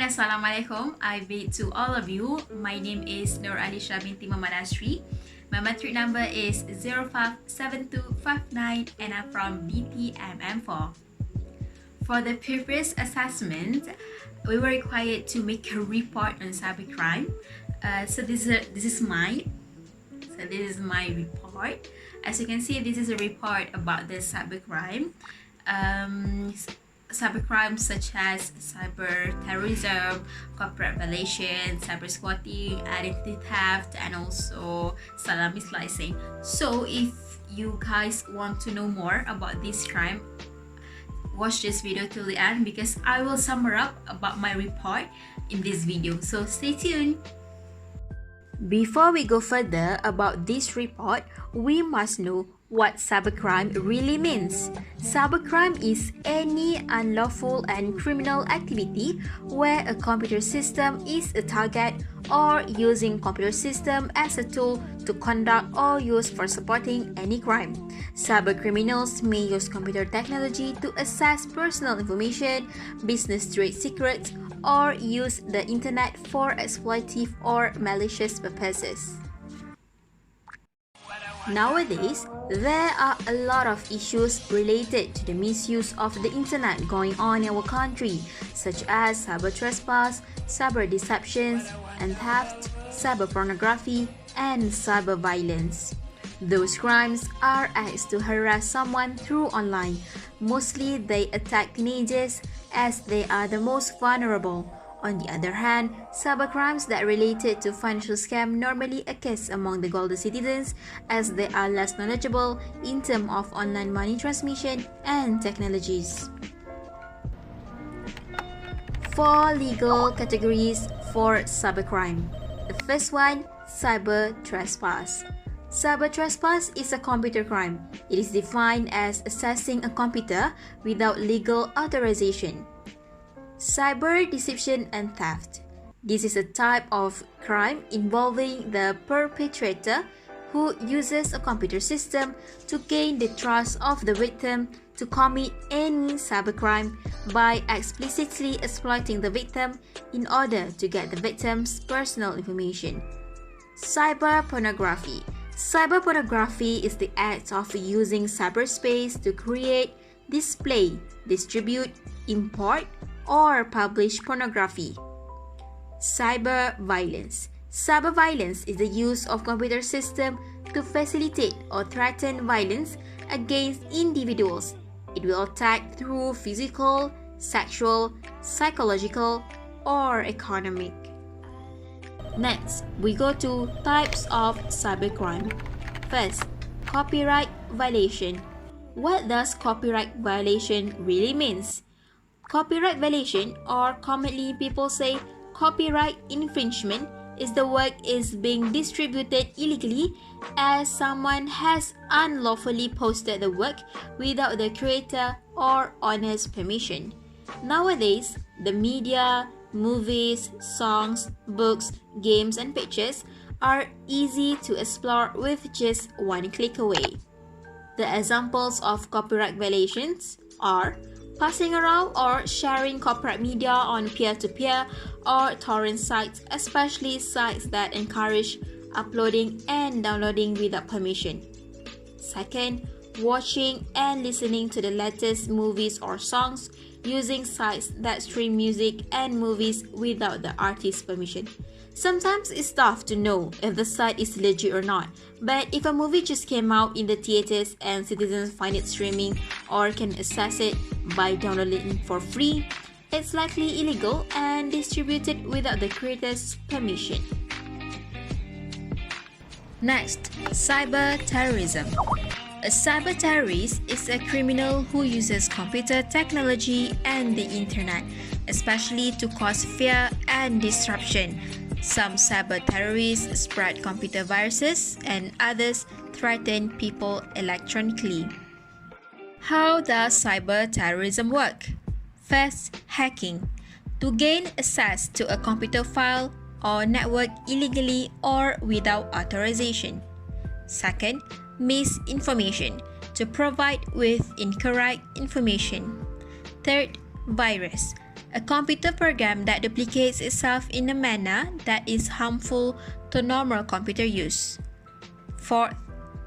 Assalamualaikum. I greet to all of you. My name is ALEESYA binti Muhammad ASRI. My matric number is 057259 and I'm from BTMM4. For the previous assessment, we were required to make a report on cybercrime. So this is my report. As you can see, this is a report about the cybercrime. Cybercrimes such as cyber terrorism, corporate violation, cyber squatting, identity theft, and also salami slicing. So if you guys want to know more about this crime, watch this video till the end because I will sum up about my report in this video. So stay tuned. Before we go further about this report, we must know what cybercrime really means. Cybercrime is any unlawful and criminal activity where a computer system is a target or using computer system as a tool to conduct or use for supporting any crime. Cybercriminals may use computer technology to access personal information, business trade secrets, or use the internet for exploitative or malicious purposes. Nowadays, there are a lot of issues related to the misuse of the internet going on in our country, such as cyber trespass, cyber deceptions and theft, cyber pornography, and cyber violence. Those crimes are acts to harass someone through online. Mostly they attack teenagers as they are the most vulnerable. On the other hand, cybercrimes that related to financial scam normally occurs among the golden citizens as they are less knowledgeable in terms of online money transmission and technologies. 4 legal categories for cybercrime. The first one, cyber trespass. Cyber trespass is a computer crime. It is defined as accessing a computer without legal authorization. Cyber deception and theft. This is a type of crime involving the perpetrator who uses a computer system to gain the trust of the victim to commit any cybercrime by explicitly exploiting the victim in order to get the victim's personal information. Cyber pornography. Cyber pornography is the act of using cyberspace to create, display, distribute, import, or publish pornography. Cyber violence. Cyber violence is the use of computer system to facilitate or threaten violence against individuals. It will attack through physical, sexual, psychological, or economic. Next, we go to types of cybercrime. First, copyright violation. What does copyright violation really means? Copyright violation, or commonly people say copyright infringement, is the work is being distributed illegally as someone has unlawfully posted the work without the creator or owner's permission. Nowadays, the media, movies, songs, books, games and pictures are easy to explore with just one click away. The examples of copyright violations are passing around or sharing corporate media on peer-to-peer or torrent sites, especially sites that encourage uploading and downloading without permission. Second, watching and listening to the latest movies or songs using sites that stream music and movies without the artist's permission. Sometimes it's tough to know if the site is legit or not, but if a movie just came out in the theaters and citizens find it streaming or can access it by downloading for free, it's likely illegal and distributed without the creator's permission. Next, cyber terrorism. A cyber terrorist is a criminal who uses computer technology and the internet, especially to cause fear and disruption. Some cyber terrorists spread computer viruses and others threaten people electronically. How does cyber terrorism work? First, hacking. To gain access to a computer file or network illegally or without authorization. Second, misinformation. To provide with incorrect information. Third, virus. A computer program that duplicates itself in a manner that is harmful to normal computer use. Fourth,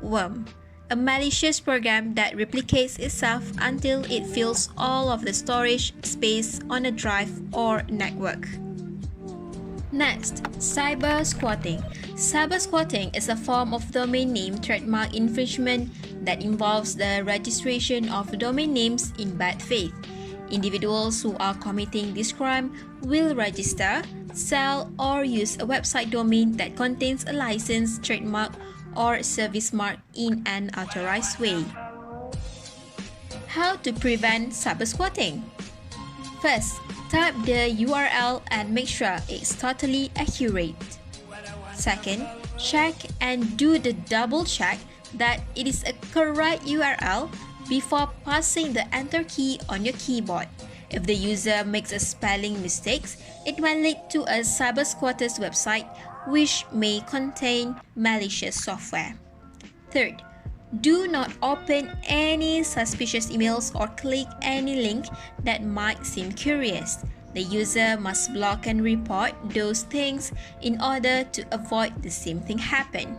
worm. A malicious program that replicates itself until it fills all of the storage space on a drive or network. Next, cyber squatting. Cyber squatting is a form of domain name trademark infringement that involves the registration of domain names in bad faith. Individuals who are committing this crime will register, sell, or use a website domain that contains a license, trademark, or service mark in an authorized way. How to prevent cyber squatting? First, type the URL and make sure it's totally accurate. Second, check and do the double check that it is a correct URL before pressing the enter key on your keyboard. If the user makes a spelling mistake, it might lead to a cyber squatter's website which may contain malicious software. Third, do not open any suspicious emails or click any link that might seem curious. The user must block and report those things in order to avoid the same thing happen.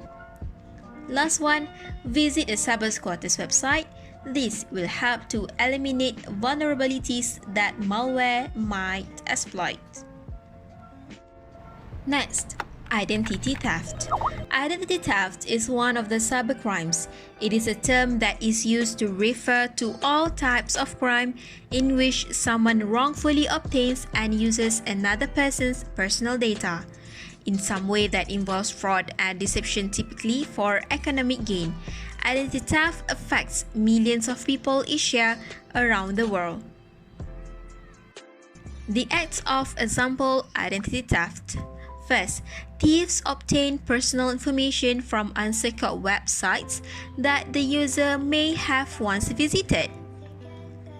Last one, visit a cyber squatter's website. This will help to eliminate vulnerabilities that malware might exploit. Next, identity theft. Identity theft is one of the cybercrimes. It is a term that is used to refer to all types of crime in which someone wrongfully obtains and uses another person's personal data in some way that involves fraud and deception, typically for economic gain. Identity theft affects millions of people each year around the world. The acts of example identity theft. First, thieves obtain personal information from unsecured websites that the user may have once visited.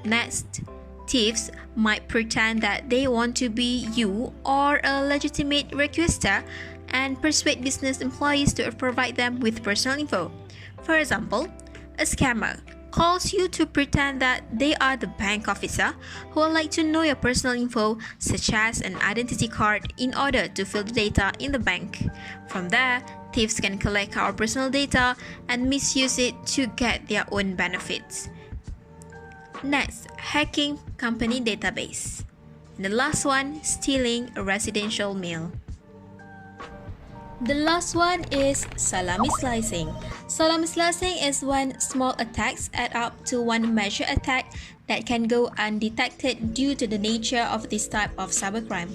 Next, thieves might pretend that they want to be you or a legitimate requester and persuade business employees to provide them with personal info. For example, a scammer calls you to pretend that they are the bank officer who would like to know your personal info, such as an identity card, in order to fill the data in the bank. From there, thieves can collect our personal data and misuse it to get their own benefits. Next, hacking company database. And the last one, stealing a residential mail. The last one is salami slicing. Salami slicing is when small attacks add up to one major attack that can go undetected due to the nature of this type of cybercrime.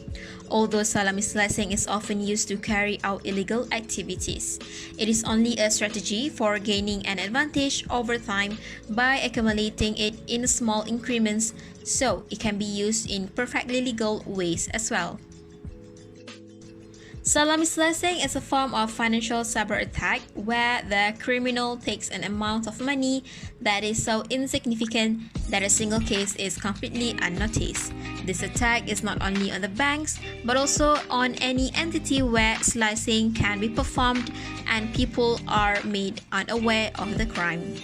Although salami slicing is often used to carry out illegal activities, it is only a strategy for gaining an advantage over time by accumulating it in small increments, so it can be used in perfectly legal ways as well. Salami slicing is a form of financial cyber attack where the criminal takes an amount of money that is so insignificant that a single case is completely unnoticed. This attack is not only on the banks but also on any entity where slicing can be performed and people are made unaware of the crime.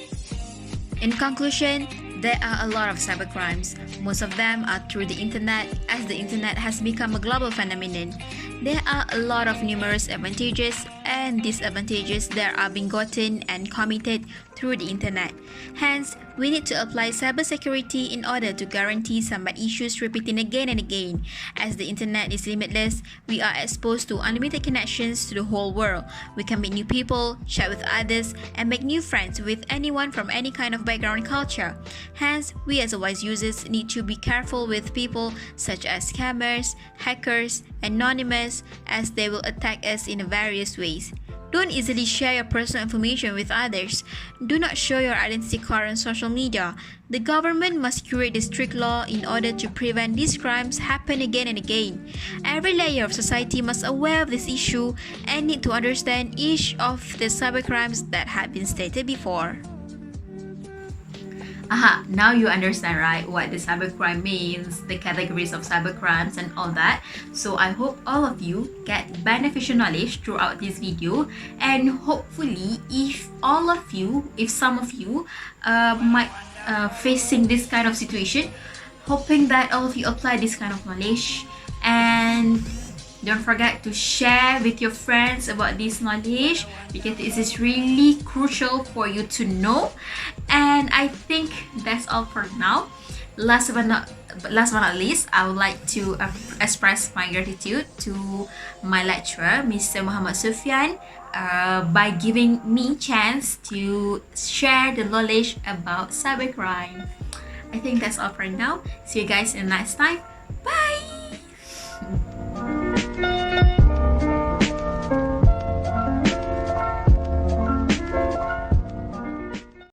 In conclusion, there are a lot of cybercrimes. Most of them are through the internet, as the internet has become a global phenomenon. There are a lot of numerous advantages and disadvantages that are being gotten and committed through the internet. Hence, we need to apply cybersecurity in order to guarantee some bad issues repeating again and again. As the internet is limitless, we are exposed to unlimited connections to the whole world. We can meet new people, chat with others, and make new friends with anyone from any kind of background and culture. Hence, we as wise users need to be careful with people such as scammers, hackers, anonymous, as they will attack us in various ways. Don't easily share your personal information with others. Do not show your identity card on social media. The government must create a strict law in order to prevent these crimes happen again and again. Every layer of society must aware of this issue and need to understand each of the cybercrimes that have been stated before. Aha, now you understand, right, what the cybercrime means, the categories of cybercrimes and all that. So I hope all of you get beneficial knowledge throughout this video, and hopefully if some of you might facing this kind of situation, hoping that all of you apply this kind of knowledge, and don't forget to share with your friends about this knowledge, because this is really crucial for you to know. And I think that's all for now. Last but not least, I would like to express my gratitude to my lecturer, Mr. Muhammad Sufyan, by giving me chance to share the knowledge about cybercrime. I think that's all for now. See you guys in the next time. Bye!